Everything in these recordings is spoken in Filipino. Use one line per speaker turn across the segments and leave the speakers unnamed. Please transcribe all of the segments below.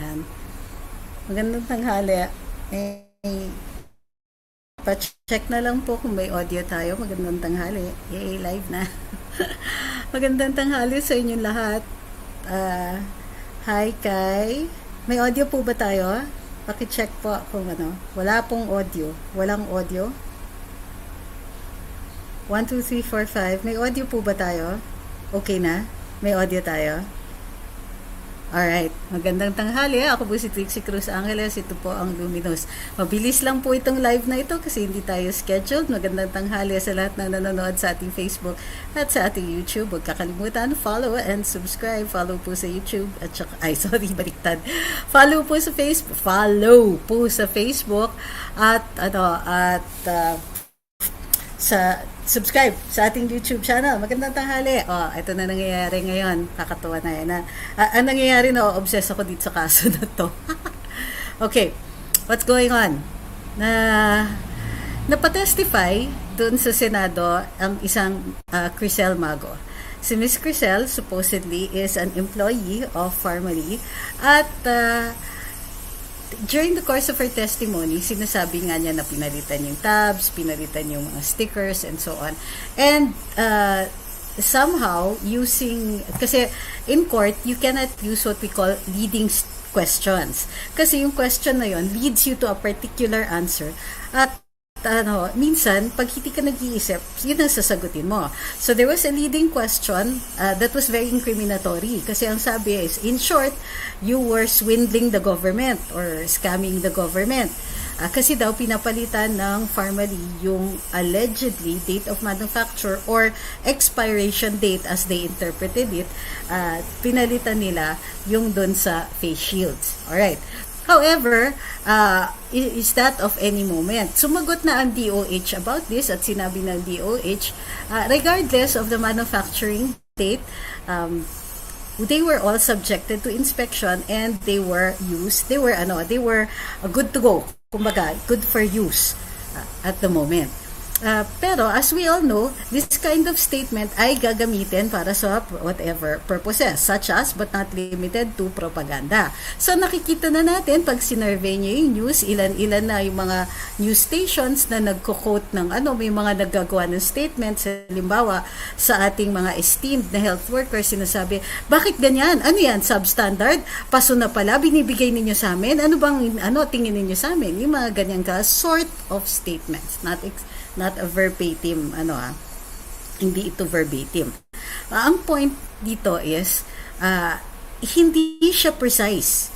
Ayan. Magandang tanghali. Pa-check na lang po kung may audio tayo. Magandang tanghali. Live na. Magandang tanghali sa inyong lahat. Ah, Hi, Kai. May audio po ba tayo? Paki-check po kung ano. Wala pong audio. Walang audio. 1, 2, 3, 4, 5. May audio po ba tayo? Okay na? May audio tayo? Alright, magandang tanghali. Ako po si Trixie Cruz-Angeles. Ito po ang Luminous. Mabilis lang po itong live na ito kasi hindi tayo scheduled. Magandang tanghali sa lahat na nanonood sa ating Facebook at sa ating YouTube. Huwag kakalimutan, follow and subscribe. Follow po sa YouTube at saka, baliktad. Follow po sa Facebook. Sa subscribe sa ating YouTube channel. Magandang tanghali. Ito na nangyayari ngayon. Kakatuwa na yan. Ang nangyayari na, obsessed ako dito sa kaso na to. Okay. What's going on? Napatestify dun sa Senado ang isang Crisel Mago. Si Miss Crisel supposedly is an employee of Pharmally at during the course of her testimony, sinasabi nga niya na pinalitan yung tabs, pinalitan yung mga stickers, and so on. And somehow, kasi in court, you cannot use what we call leading questions. Kasi yung question na yon leads you to a particular answer. At minsan, pag hindi ka nag-iisip, yun ang sasagutin mo. So, there was a leading question that was very incriminatory. Kasi ang sabi is, in short, you were swindling the government or scamming the government. Kasi daw, pinapalitan ng Pharmally yung allegedly date of manufacture or expiration date as they interpreted it. Pinalitan nila yung dun sa face shields. Alright. However, is that of any moment? Sumagot na ang DOH about this at sinabi ng DOH, regardless of the manufacturing date, they were all subjected to inspection and they were good to go. Kumbaga, good for use at the moment. Pero as we all know, this kind of statement ay gagamitin para sa whatever purposes, such as but not limited to propaganda. So nakikita na natin pag sinurvey niyo yung news, ilan-ilan na yung mga news stations na nagko-quote ng may mga naggagawa ng statements, halimbawa sa ating mga esteemed na health workers, sinasabi, bakit ganyan? Ano yan? Substandard? Paso na pala? Binibigay ninyo sa amin? Ano bang tingin ninyo sa amin? Yung mga ganyan sort of statements, not a verbatim, hindi ito verbatim. Ang point dito is, hindi siya precise.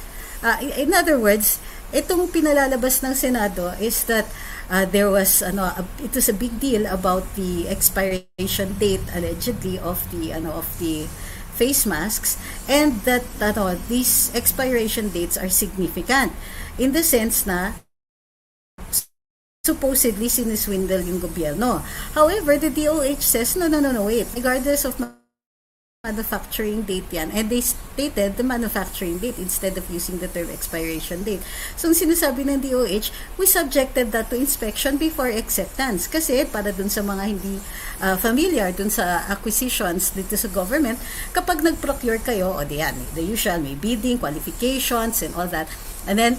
In other words, itong pinalalabas ng Senado is that there was, it was a big deal about the expiration date, allegedly, of the face masks, and that, these expiration dates are significant. In the sense na, supposedly siniswindle yung gobyerno. However, the DOH says, no, wait. Regardless of manufacturing date yan. And they stated the manufacturing date instead of using the term expiration date. So, ang sinasabi ng DOH, we subjected that to inspection before acceptance. Kasi, para dun sa mga hindi familiar dun sa acquisitions dito sa government, kapag nag-procure kayo, the usual, may bidding, qualifications, and all that. And then,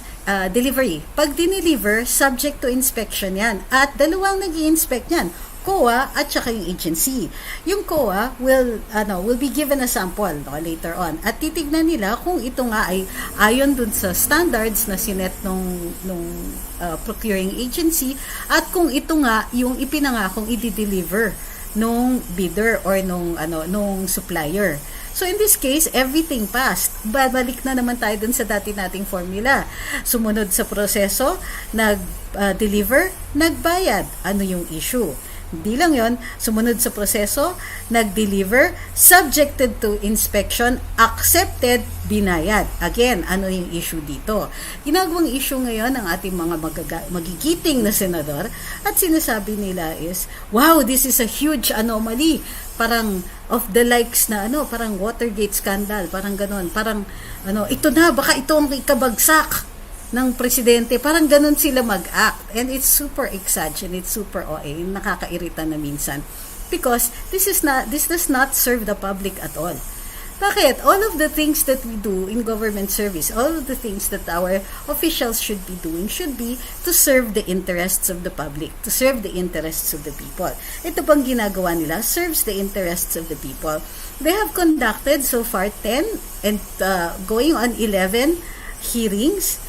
delivery. Pag dineliver, subject to inspection yan. At dalawang nag-i-inspect yan, COA at saka yung agency. Yung COA will be given a sample later on. At titignan nila kung ito nga ay ayon dun sa standards na sinet nung procuring agency at kung ito nga yung ipinangakong i-deliver nung bidder or nung supplier. So in this case, everything passed. Babalik na naman tayo dun sa dati nating formula. Sumunod sa proseso, nag-deliver, nagbayad. Ano yung issue? Hindi lang yon, sumunod sa proseso, nag-deliver, subjected to inspection, accepted, binayad. Again, ano yung issue dito? Ginagawang issue ngayon ng ating mga magigiting na senador at sinasabi nila is, wow, this is a huge anomaly. Parang of the likes na parang Watergate scandal, parang ganon, parang ito na, baka ito ang ikabagsak ng presidente, parang ganun sila mag-act. And it's super exag and it's super OA, nakakairita na minsan. Because this does not serve the public at all. Bakit? All of the things that we do in government service, all of the things that our officials should be doing should be to serve the interests of the public, to serve the interests of the people. Ito bang ginagawa nila? Serves the interests of the people. They have conducted so far 10 and going on 11 hearings.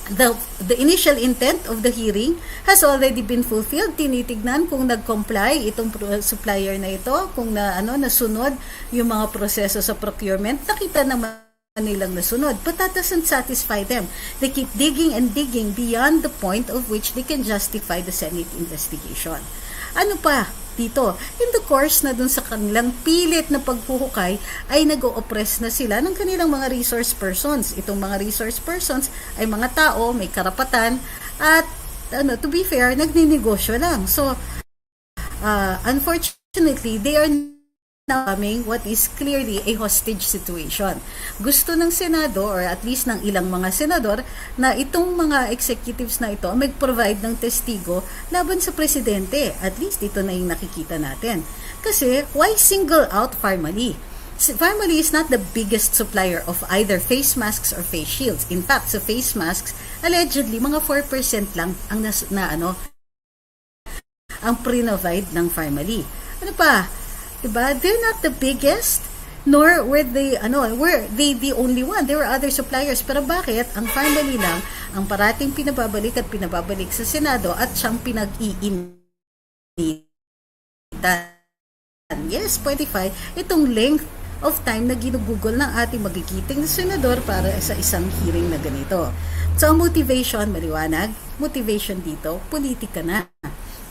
The initial intent of the hearing has already been fulfilled. Tinitignan kung nag-comply itong supplier na ito, kung nasunod yung mga proseso sa procurement. Nakita naman nilang nasunod, but that doesn't satisfy them. They keep digging and digging beyond the point of which they can justify the Senate investigation. Ano pa dito? In the course na dun sa kanilang pilit na paghuhukay ay nag-o-oppress na sila ng kanilang mga resource persons. Itong mga resource persons ay mga tao, may karapatan at to be fair, nagninegosyo lang. So, unfortunately, they are now coming what is clearly a hostage situation. Gusto ng Senado or at least ng ilang mga senador na itong mga executives na ito mag-provide ng testigo laban sa presidente. At least ito na yung nakikita natin. Kasi why single out Pharmally? Pharmally is not the biggest supplier of either face masks or face shields. In fact, sa face masks, allegedly mga 4% lang ang ang pre-provide ng Pharmally. Ano pa? Diba? They're not the biggest, nor were they the only one. There were other suppliers. Pero bakit? Ang Pharmally lang ang parating pinababalik at pinababalik sa Senado at siyang pinag-iinitan. Yes, 25. Itong length of time na ginugugol ng ating magigiting na senador para sa isang hearing na ganito. So, ang motivation, maliwanag, motivation dito, politika na.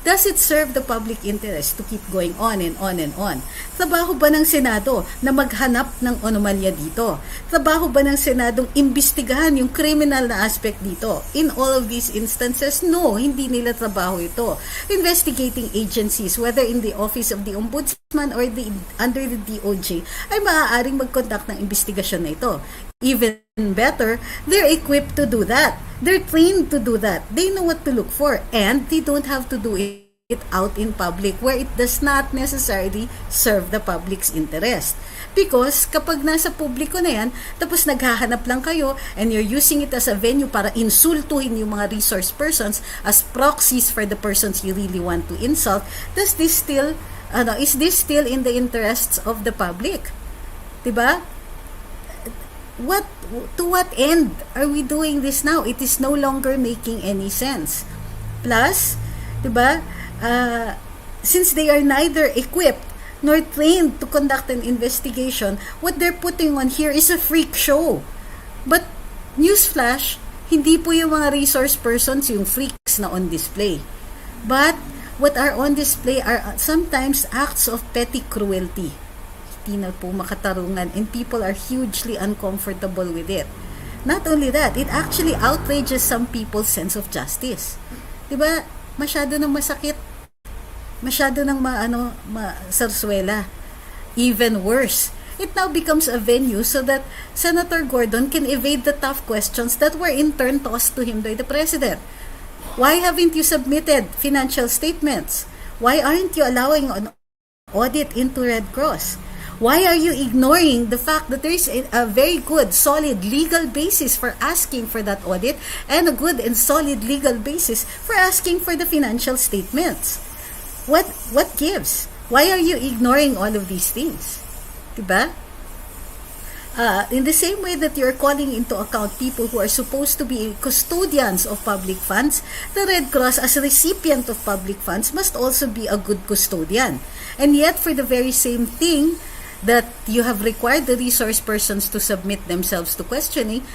Does it serve the public interest to keep going on and on and on? Trabaho ba ng Senado na maghanap ng anomalya dito? Trabaho ba ng Senadong imbestigahan yung criminal na aspect dito? In all of these instances, no, hindi nila trabaho ito. Investigating agencies, whether in the office of the Ombudsman or under the DOJ, ay maaaring mag-conduct ng investigasyon na ito. Even better, they're equipped to do that. They're trained to do that. They know what to look for, and they don't have to do it out in public where it does not necessarily serve the public's interest. Because kapag nasa publiko na yan, tapos naghahanap lang kayo and you're using it as a venue para insultuhin yung mga resource persons as proxies for the persons you really want to insult, is this still in the interests of the public? Diba? To what end are we doing this now? It is no longer making any sense. Plus, diba, since they are neither equipped nor trained to conduct an investigation, what they're putting on here is a freak show. But, newsflash, hindi po yung mga resource persons yung freaks na on display. But, what are on display are sometimes acts of petty cruelty. Na po makatarungan, and people are hugely uncomfortable with it. Not only that, it actually outrages some people's sense of justice. Diba? Masyado nang masakit. Masyado nang sarswela. Even worse, it now becomes a venue so that Senator Gordon can evade the tough questions that were in turn tossed to him by the President. Why haven't you submitted financial statements? Why aren't you allowing an audit into Red Cross? Why are you ignoring the fact that there is a very good, solid legal basis for asking for that audit and a good and solid legal basis for asking for the financial statements? What gives? Why are you ignoring all of these things? Diba? In the same way that you're calling into account people who are supposed to be custodians of public funds, the Red Cross as a recipient of public funds must also be a good custodian. And yet, for the very same thing that you have required the resource persons to submit themselves to questioning,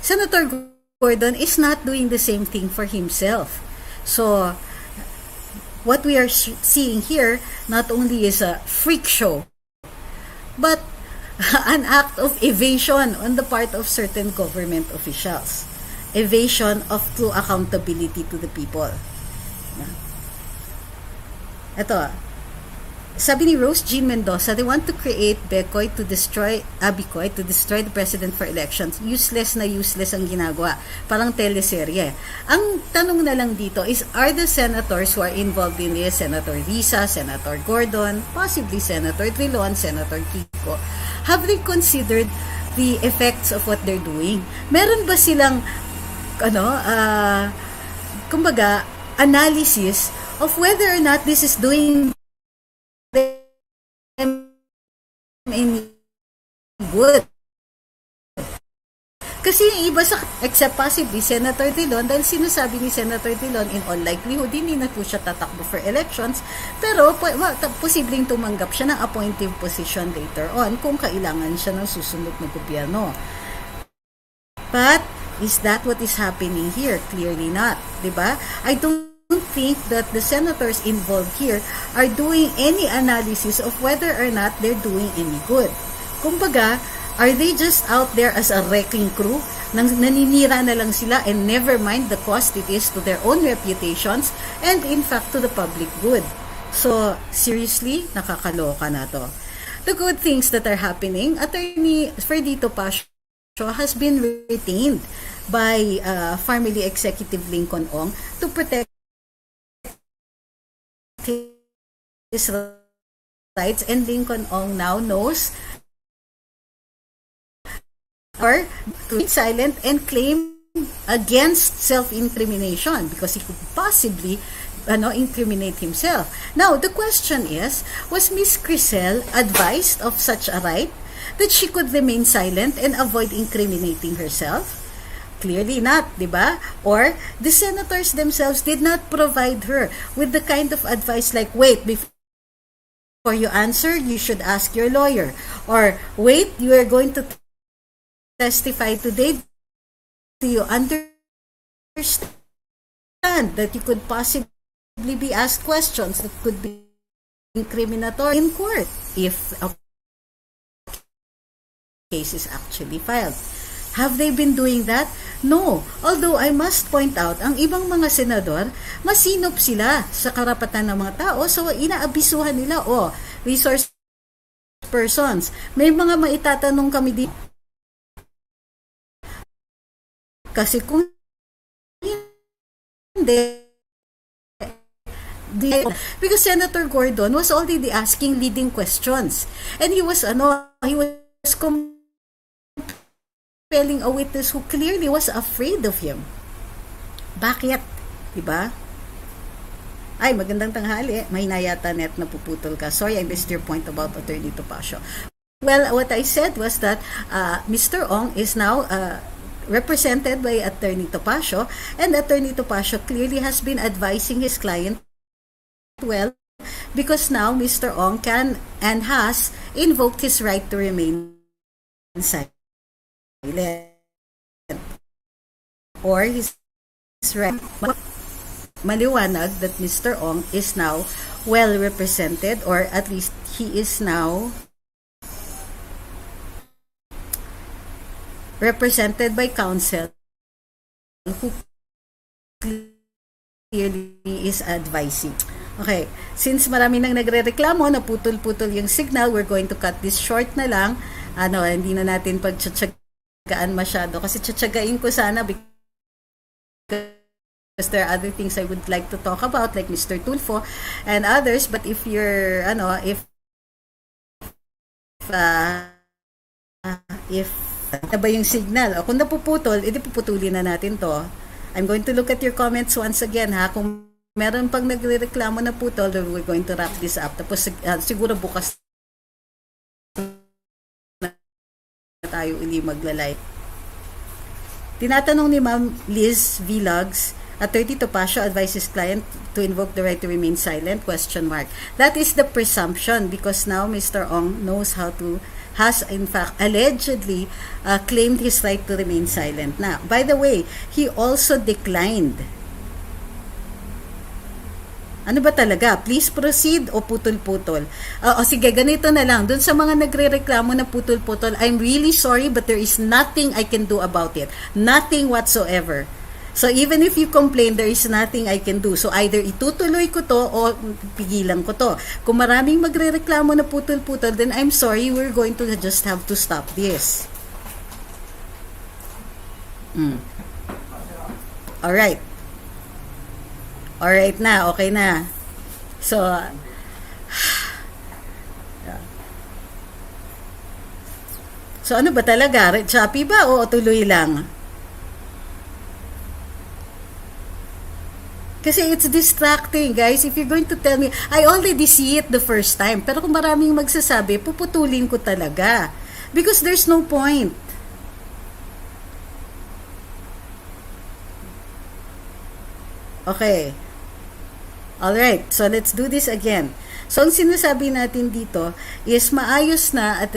Senator Gordon is not doing the same thing for himself. So, what we are seeing here not only is a freak show, but an act of evasion on the part of certain government officials. Evasion of true accountability to the people. Ito, sabi ni Rose Jean Mendoza, they want to create Becoy to destroy Bicoy to destroy the president for elections. Useless na useless ang ginagawa. Parang teleserye. Ang tanong na lang dito is, are the senators who are involved in this, Senator Risa, Senator Gordon, possibly Senator Trilon, Senator Kiko, have they considered the effects of what they're doing? Meron ba silang kumbaga, analysis of whether or not this is doing them any good? Kasi yung iba except possibly Senator Dillon, dahil sinasabi ni Senator Dillon, in all likelihood, hindi na po siya tatakbo for elections, pero posibleng tumanggap siya ng appointive position later on kung kailangan siya ng susunod na gobyerno. But, is that what is happening here? Clearly not, diba? I don't think that the senators involved here are doing any analysis of whether or not they're doing any good. Kumbaga, are they just out there as a wrecking crew? Naninira na lang sila and never mind the cost it is to their own reputations and in fact to the public good. So, seriously, nakakaloka na to. The good things that are happening, Attorney Ferdito Pasio has been retained by Pharmally Executive Lincoln Ong to protect his rights, and Lincoln Ong now knows or to be silent and claim against self-incrimination because he could possibly incriminate himself. Now, the question is, was Miss Crisel advised of such a right that she could remain silent and avoid incriminating herself? Clearly not, diba? Or the senators themselves did not provide her with the kind of advice like, wait, before you answer, you should ask your lawyer. Or, wait, you are going to testify today. Do you understand that you could possibly be asked questions that could be incriminatory in court if a case is actually filed? Have they been doing that? No. Although I must point out, ang ibang mga senador, masinop sila sa karapatan ng mga tao, so inaabisuhan nila, resource persons. May mga maitatanong kami dito. Kasi kung hindi, because Senator Gordon was already asking leading questions. And he was compelling a witness who clearly was afraid of him. Bakit? Diba? Ay, magandang tanghali. May nayata net na puputol ka. Sorry, I missed your point about Attorney Topacio. Well, what I said was that Mr. Ong is now represented by Attorney Topacio, and Attorney Topacio clearly has been advising his client well, because now Mr. Ong can and has invoked his right to remain silent. Or his right, maliwanag that Mr. Ong is now well represented, or at least he is now represented by counsel who clearly is advising. Okay, since marami nang nagre-reklamo na putol-putol yung signal, we're going to cut this short na lang. Hindi na natin pagtsatsagaan masyado kasi tsatsagain ko sana because there are other things I would like to talk about, like Mr. Tulfo and others. But if you're if ba yung signal, kung napuputol, edi puputulin na natin to. I'm going to look at your comments once again, ha. Kung meron pang nagrereklamo na putol, we're going to wrap this up. Tapos siguro bukas na tayo uli maglalay. Tinatanong ni Ma'am Liz Vlogs, Attorney Topacio advises client to invoke the right to remain silent? ? That is the presumption, because now Mr. Ong knows has in fact allegedly claimed his right to remain silent. Now, by the way, he also declined. Ano ba talaga? Please proceed o putol-putol? Sige, ganito na lang. Doon sa mga nagre-reklamo na putol-putol, I'm really sorry but there is nothing I can do about it. Nothing whatsoever. So even if you complain, there is nothing I can do. So either itutuloy ko to o pigilan ko to. Kung maraming magrereklamo na putol-putol, then I'm sorry, we're going to just have to stop this. Alright. Alright na, okay na. So, so ano ba talaga? Choppy ba o tuloy lang? Kasi it's distracting, guys. If you're going to tell me, I already see it the first time. Pero kung maraming magsasabi, puputulin ko talaga. Because there's no point. Okay. Alright, so let's do this again. So, ang sinasabi natin dito is maayos na at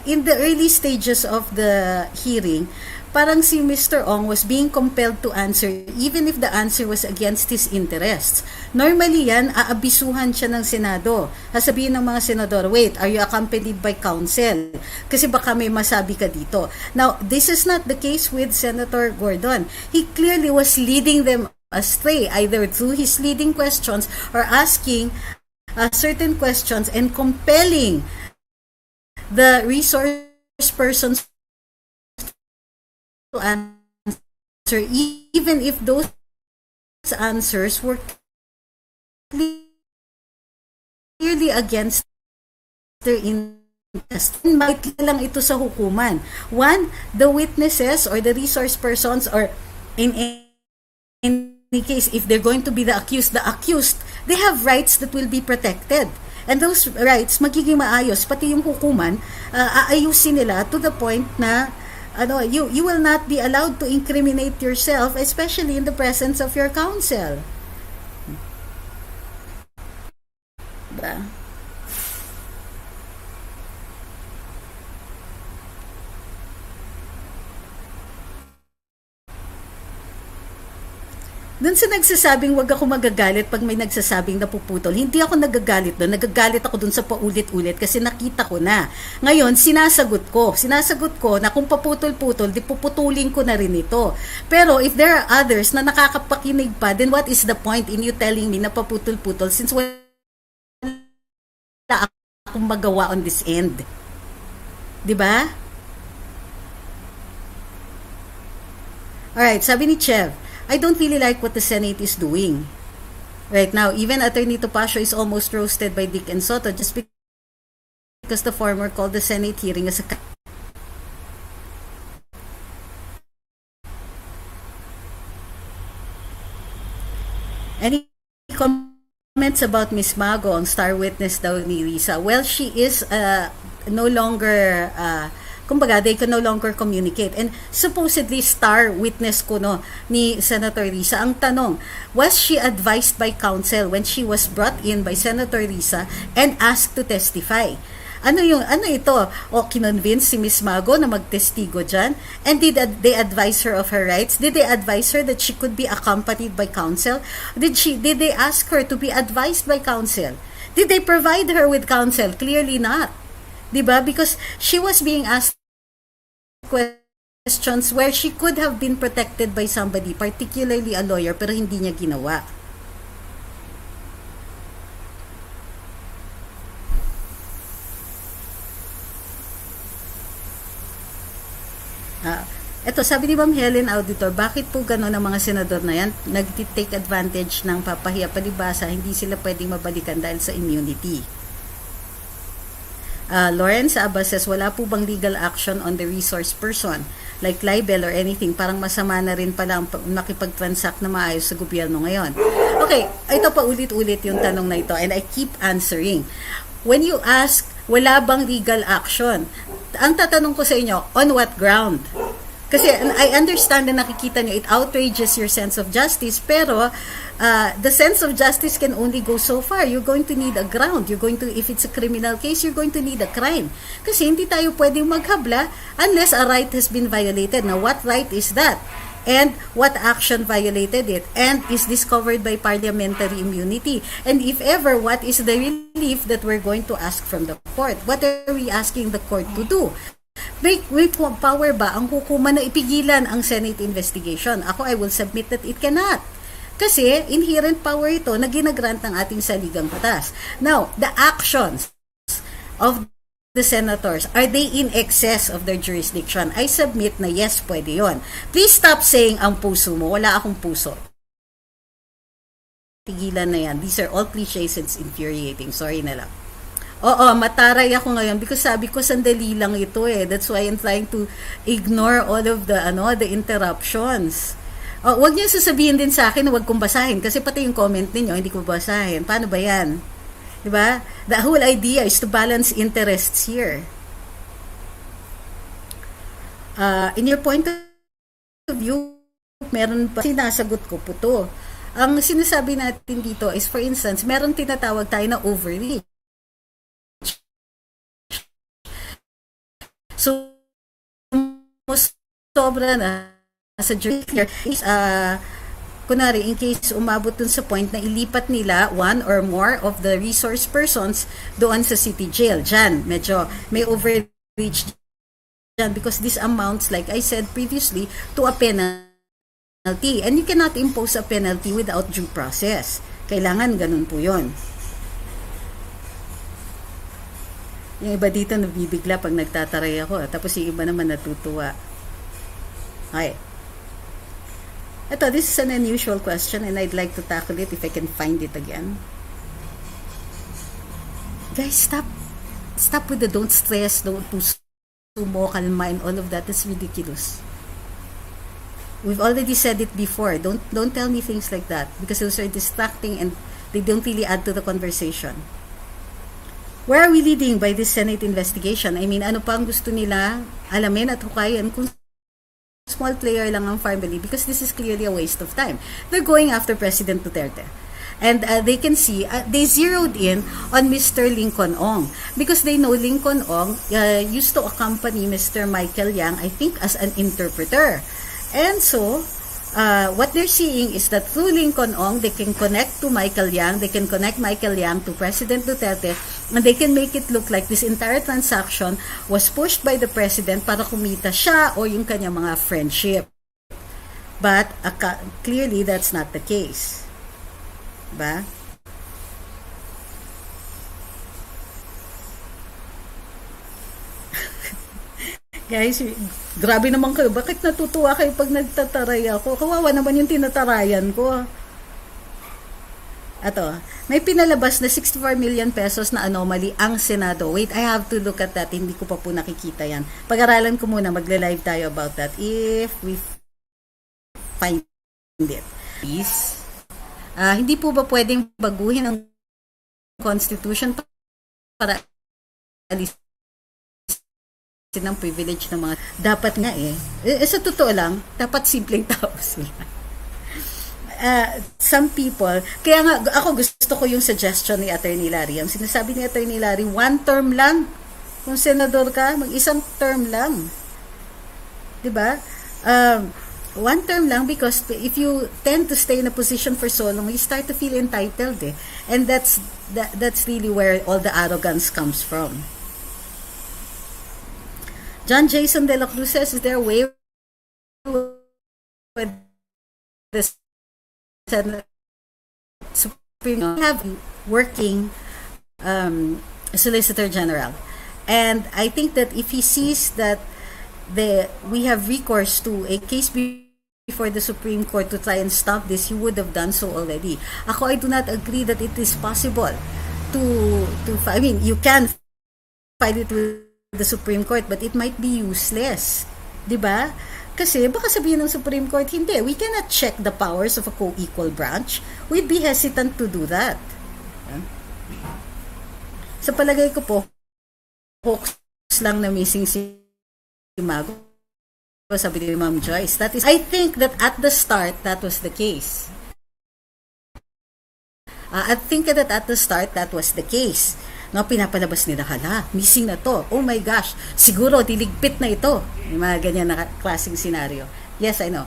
in the early stages of the hearing, parang si Mr. Ong was being compelled to answer even if the answer was against his interests. Normally yan, aabisuhan siya ng Senado. Sasabihin ng mga senador, wait, are you accompanied by counsel? Kasi baka may masabi ka dito. Now, this is not the case with Senator Gordon. He clearly was leading them astray, either through his leading questions or asking certain questions and compelling the resource persons to answer, even if those answers were clearly against their interest. Bakit lang ito sa hukuman? One, the witnesses or the resource persons, or in any case, if they're going to be the accused, they have rights that will be protected. And those rights, magiging maayos. Pati yung hukuman, aayusin nila to the point na you will not be allowed to incriminate yourself, especially in the presence of your counsel. Diba? Doon sa nagsasabing wag ako magagalit pag may nagsasabing napuputol, hindi ako nagagalit doon. Nagagalit ako doon sa paulit-ulit kasi nakita ko na. Ngayon, sinasagot ko na kung paputol-putol, di puputulin ko na rin ito. Pero if there are others na nakakapakinig pa, then what is the point in you telling me na paputol-putol since wala akong magawa on this end? Diba? Alright, sabi ni Chev, I don't really like what the Senate is doing right now. Even Attorney Topacio is almost roasted by Dick and Soto just because the former called the Senate hearing as a... Any comments about Miss Mago, ang star witness daw ni Risa? Well, she is no longer... kumbaga, they can no longer communicate. And supposedly, star witness ko ni Senator Risa. Ang tanong, was she advised by counsel when she was brought in by Senator Risa and asked to testify? Ano ito? O kinonvince si Miss Mago na magtestigo dyan? And did they advise her of her rights? Did they advise her that she could be accompanied by counsel? Did they ask her to be advised by counsel? Did they provide her with counsel? Clearly not. Diba? Because she was being asked questions where she could have been protected by somebody, particularly a lawyer, pero hindi niya ginawa. Ito, sabi ni Ma'am Helen Auditor, bakit po gano'n ang mga senador na yan nag-take advantage ng papahiya palibasa, hindi sila pwedeng mabalikan dahil sa immunity? Lawrence Abbas says, wala po bang legal action on the resource person like libel or anything? Parang masama na rin pala ang makipag-transact na maayos sa gobyerno ngayon. Okay, ito pa ulit-ulit yung tanong na ito and I keep answering. When you ask, wala bang legal action? Ang tatanong ko sa inyo, on what ground? Kasi I understand na nakikita nyo, it outrages your sense of justice, pero the sense of justice can only go so far. You're going to need a ground. If it's a criminal case, you're going to need a crime. Kasi hindi tayo pwedeng maghabla unless a right has been violated. Now, what right is that? And what action violated it? And is this covered by parliamentary immunity? And if ever, what is the relief that we're going to ask from the court? What are we asking the court to do? may power ba ang hukuman na ipigilan ang Senate investigation? Ako, I will submit that it cannot. Kasi inherent power ito na ginagrant ng ating saligang batas. Now, the actions of the senators, are they in excess of their jurisdiction? I submit na yes, pwede yon. Please stop saying ang puso mo. Wala akong puso. Tigilan na yan. These are all cliches and it's infuriating. Sorry na lang. Oo, mataray ako ngayon because sabi ko sandali lang ito eh. That's why I'm trying to ignore all of the interruptions. Wag niyo sasabihin din sa akin na wag kong basahin kasi pati yung comment ninyo hindi ko basahin. Paano ba yan? Diba? The whole idea is to balance interests here. In your point of view, meron pa sinasagot ko po to. Ang sinasabi natin dito is, for instance, meron tinatawag tayo na overreach. So, sobra na sa jury is, kunwari, in case umabot dun sa point na ilipat nila one or more of the resource persons doon sa city jail. Diyan, medyo may overreach dyan because this amounts, like I said previously, to a penalty. And you cannot impose a penalty without due process. Kailangan ganun po yun. Yung iba dito nabibigla pag nagtataray ako. Tapos yung iba naman natutuwa. Okay. Ito, this is an unusual question and I'd like to tackle it if I can find it again. Guys, stop with the don't stress, don't sumo, kalma, and all of that. It's ridiculous. We've already said it before. Don't tell me things like that because those are distracting and they don't really add to the conversation. Where are we leading by this Senate investigation? I mean, ano pa ang gusto nila alamin at hukayin kung small player lang ang Pharmally because this is clearly a waste of time. They're going after President Duterte. And they can see, they zeroed in on Mr. Lincoln Ong because they know Lincoln Ong used to accompany Mr. Michael Yang, I think, as an interpreter. And so, what they're seeing is that through Lincoln Ong, they can connect to Michael Yang, they can connect Michael Yang to President Duterte, and they can make it look like this entire transaction was pushed by the President para kumita siya o yung kanyang mga friendship. But clearly, that's not the case. Ba? Guys, grabe naman kayo. Bakit natutuwa kayo pag nagtataray ako? Kawawa naman yung tinatarayan ko. Ato, may pinalabas na 64 million pesos na anomaly ang Senado. Wait, I have to look at that. Hindi ko pa po nakikita yan. Pag-aralan ko muna, magle-live tayo about that if we find it. Please. Hindi po ba pwedeng baguhin ang Constitution para alisin ng privilege ng mga dapat nga sa totoo lang dapat simpleng tao sila. Some people, kaya nga ako gusto ko yung suggestion ni Attorney Larry. Ang sinasabi ni Attorney Larry, one term lang. Kung senador ka, mag-isang term lang. 'Di ba? One term lang because if you tend to stay in a position for so long, you start to feel entitled and that's really where all the arrogance comes from. John Jason De La Cruz says, is there a way with this Supreme have working Solicitor General? And I think that if he sees that we have recourse to a case before the Supreme Court to try and stop this, he would have done so already. Ako, I do not agree that it is possible to I mean, you can file it with the Supreme Court, but it might be useless. 'Di ba? Kasi baka sabihin ng Supreme Court, hindi, we cannot check the powers of a co-equal branch. We'd be hesitant to do that. Sa palagay ko po, hoax lang na missing si Mago. Sabi ni Ma'am Joyce. That is, I think that at the start, that was the case. I think that at the start, that was the case. No, pinapalabas nila, hala, missing na to. Oh my gosh, siguro diligpit na ito. Yung mga ganyan na klaseng scenario. Yes, I know.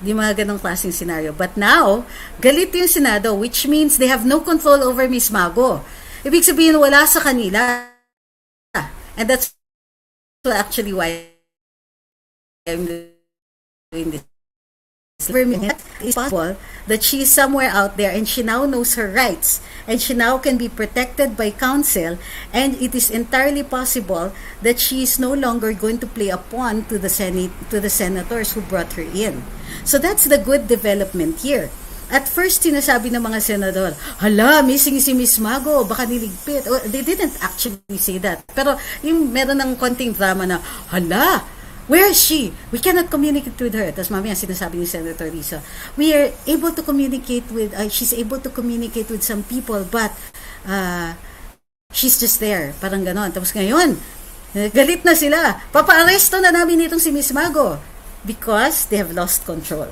Yung mga ganong klaseng scenario. But now, galit yung Senado, which means they have no control over Miss Mago. Ibig sabihin, wala sa kanila. And that's actually why I'm doing this. It's possible that she is somewhere out there and she now knows her rights and she now can be protected by counsel, and it is entirely possible that she is no longer going to play a pawn to the senators who brought her in. So that's the good development here. At first, sinasabi ng mga senador, hala, missing si Miss Mago, baka niligpit. Oh, they didn't actually say that. Pero yung meron ng konting drama na, hala, where is she? We cannot communicate with her. Tapos mamaya sinasabi ni Senator Risa, we are able to communicate with, she's able to communicate with some people, but she's just there. Parang ganon. Tapos ngayon, galit na sila. Papa-aresto na namin itong si Miss Mago because they have lost control.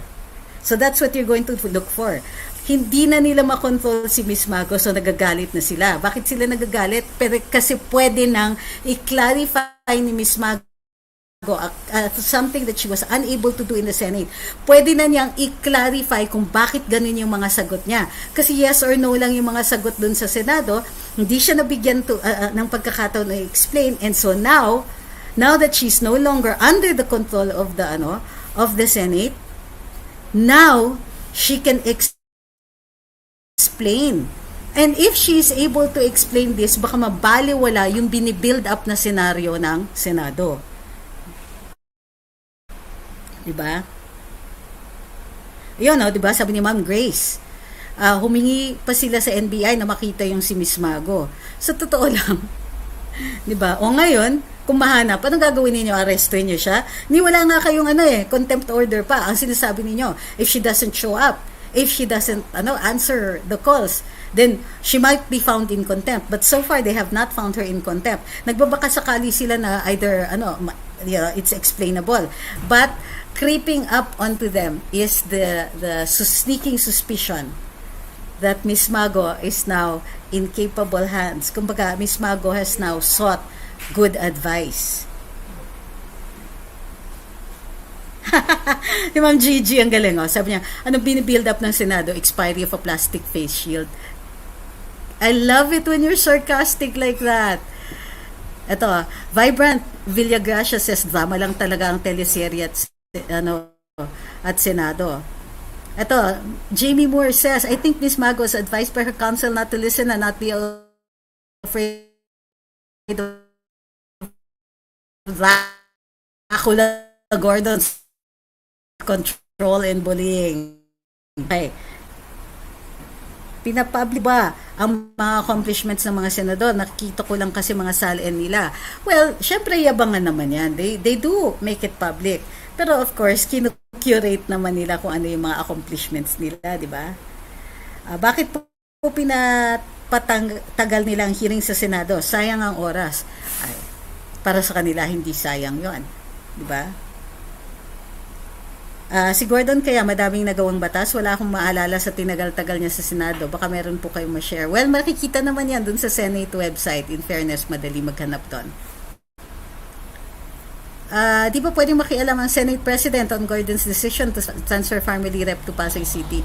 So that's what you're going to look for. Hindi na nila makontrol si Miss Mago, so nagagalit na sila. Bakit sila nagagalit? Pero kasi pwede nang i-clarify ni Miss Mago something that she was unable to do in the Senate. Pwede na niyang i-clarify kung bakit ganun yung mga sagot niya. Kasi yes or no lang yung mga sagot dun sa Senado, hindi siya nabigyan ng pagkakataon na i-explain. And so now that she's no longer under the control of the Senate, now she can explain. And if she is able to explain this, baka mabaliwala yung binibuild up na senaryo ng Senado. Diba? Yun, diba? Sabi ni Ma'am Grace, humingi pa sila sa NBI na makita yung si Miss Mago. Sa totoo lang, diba? O ngayon, kung mahanap, anong gagawin ninyo? Arrestuin niyo siya? Ni wala nga kayong contempt order pa. Ang sinasabi ninyo, if she doesn't show up, if she doesn't answer the calls, then she might be found in contempt. But so far, they have not found her in contempt. Nagbabaka sakali sila na either, it's explainable. But creeping up onto them is the sneaking suspicion that Miss Mago is now in capable hands. Kumbaga, Miss Mago has now sought good advice. Yung Ma'am Gigi, ang galing. Sabi niya, anong binibuild up ng Senado? Expiry of a plastic face shield. I love it when you're sarcastic like that. Ito, Vibrant Villagracia says, drama lang talaga ang teleserye at Senado. Ito, Jamie Moore says, I think Miss Mago is advised by her counsel not to listen and not be afraid of Dracula Gordon's control and bullying. Okay. Pinapublish ba ang mga accomplishments ng mga senador? Nakikita ko lang kasi mga salin nila. Well, syempre yabangan naman yan. They do make it public. Pero of course, kinocurate naman nila kung ano yung mga accomplishments nila, di ba? Bakit po pinatagal nilang hearing sa Senado? Sayang ang oras. Ay, para sa kanila, hindi sayang yon, di ba? Si Gordon kaya madaming nagawang batas, wala akong maalala sa tinagal-tagal niya sa Senado. Baka meron po kayong ma-share. Well, makikita naman yan dun sa Senate website. In fairness, madali maghanap doon. Di ba pwedeng makialam ang Senate President on Gordon's decision to transfer Pharmally rep to Pasay City?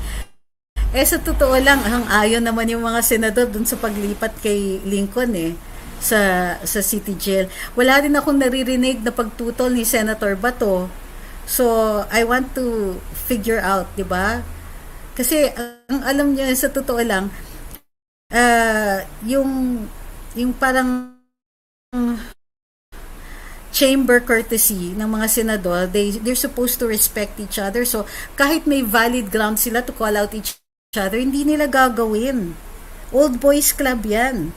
Sa totoo lang, ang ayon naman yung mga senador dun sa paglipat kay Lincoln sa City Jail. Wala din akong naririnig na pagtutol ni Senator Bato. So, I want to figure out, di ba? Kasi, ang alam niyo, sa totoo lang, yung parang chamber courtesy ng mga senador, they're supposed to respect each other. So, kahit may valid ground sila to call out each other, hindi nila gagawin. Old Boys Club yan.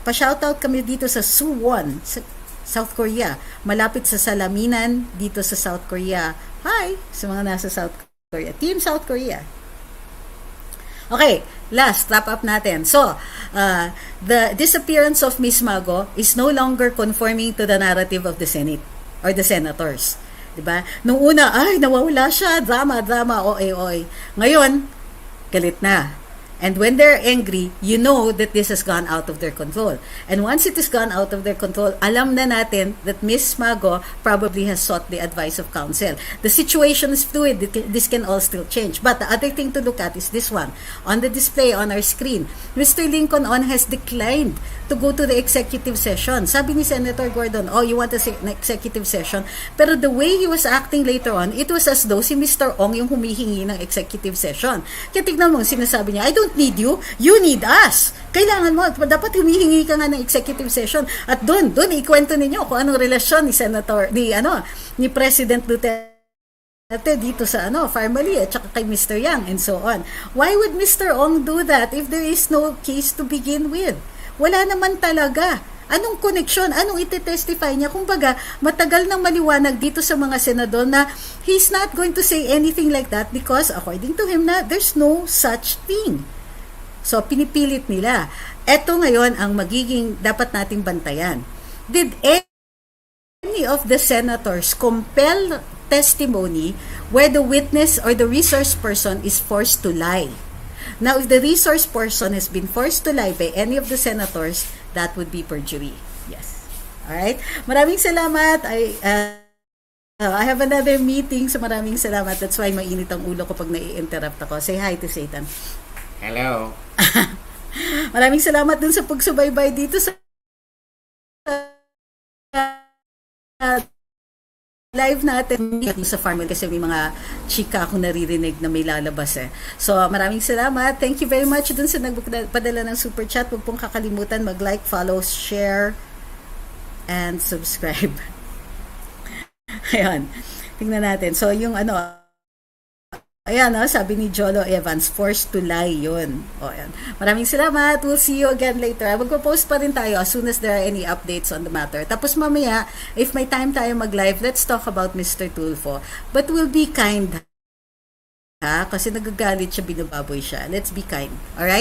Pa-shoutout kami dito sa Suwon, South Korea. Malapit sa Salaminan, dito sa South Korea. Hi! Sa mga nasa South Korea. Team South Korea. Okay, last, wrap up natin. So, the disappearance of Miss Mago is no longer conforming to the narrative of the Senate or the senators. Diba? Nung una, ay, nawawala siya, drama, oy. Ngayon, galit na. And when they're angry, you know that this has gone out of their control. And once it has gone out of their control, alam na natin that Miss Mago probably has sought the advice of counsel. The situation is fluid. This can all still change. But the other thing to look at is this one. On the display on our screen, Mr. Lincoln has declined to go to the executive session. Sabi ni Senator Gordon, oh, you want an executive session? Pero the way he was acting later on, it was as though si Mr. Ong yung humihingi ng executive session. Kaya tignan mo, sinasabi niya, I don't need you, you need us. Kailangan mo, dapat humihingi ka nga ng executive session. At doon ikwento ninyo kung anong relasyon ni ni President Duterte dito sa Pharmally at saka kay Mr. Yang and so on. Why would Mr. Ong do that if there is no case to begin with? Wala naman talaga. Anong connection? Anong ite-testify niya? Kumbaga, matagal nang maliwanag dito sa mga senador na he's not going to say anything like that because according to him na there's no such thing. So, pinipilit nila. Ito ngayon ang magiging dapat nating bantayan. Did any of the senators compel testimony where the witness or the resource person is forced to lie? Now, if the resource person has been forced to lie by any of the senators, that would be perjury. Yes. Alright? Maraming salamat. I have another meeting, so maraming salamat. That's why mainit ang ulo ko pag nai-interrupt ako. Say hi to Satan.
Hello.
Maraming salamat dun sa pagsubaybay dito sa live natin sa Pharmally kasi may mga chika akong naririnig na may lalabas eh. So maraming salamat. Thank you very much dun sa nagpadala ng super chat. Huwag pong kakalimutan mag-like, follow, share, and subscribe. Ayan. Tingnan natin. So yung ayan, sabi ni Jolo Evans, forced to lie yun. Ayan. Maraming salamat. We'll see you again later. Magpo-post pa rin tayo as soon as there are any updates on the matter. Tapos mamaya, if may time tayo mag-live, let's talk about Mr. Tulfo. But we'll be kind, ha? Kasi nagagalit siya, binababoy siya. Let's be kind. Alright?